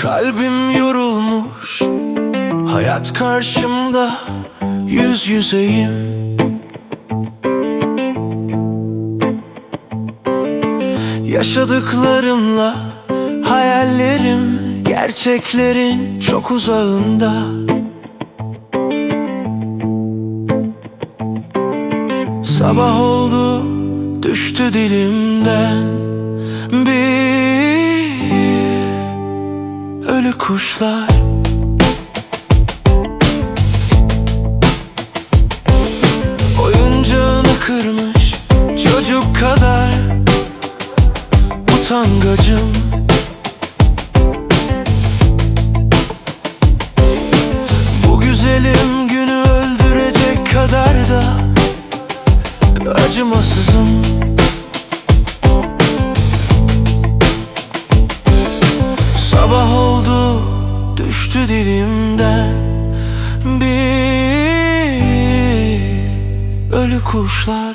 Kalbim yorulmuş, hayat karşımda, yüz yüzeyim. Yaşadıklarımla hayallerim, gerçeklerin çok uzağında. Sabah oldu, düştü dilimden bir ölü kuşlar. Oyuncağını kırmış çocuk kadar utangacım. Bu güzelim günü öldürecek kadar da acımasızım. Sabah oldu, düştü dilimden bir ölü kuşlar.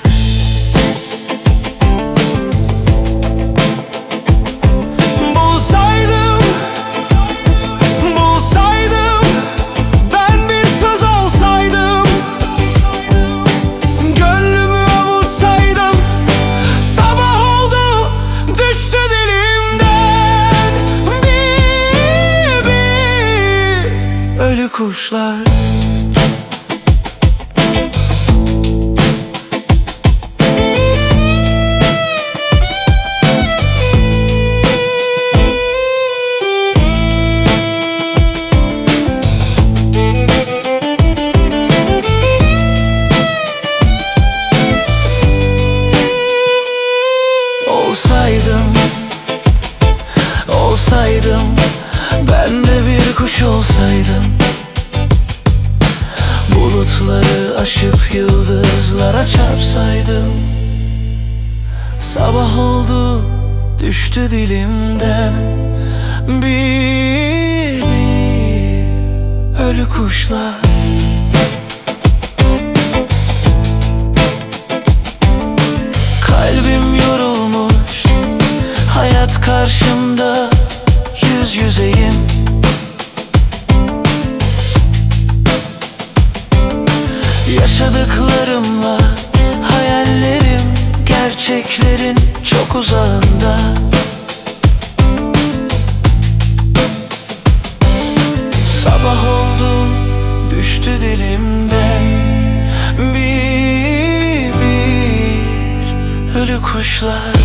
Kuşlar. Olsaydım, ben de bir kuş olsaydım, bulutları aşıp yıldızlara çarpsaydım. Sabah oldu, düştü dilimden bir ölü kuşlar. Kalbim yorulmuş, hayat karşımda, yüz yüzeyim. Yaşadıklarımla hayallerim, gerçeklerin çok uzağında. Sabah oldu, düştü dilimden bir ölü kuşlar.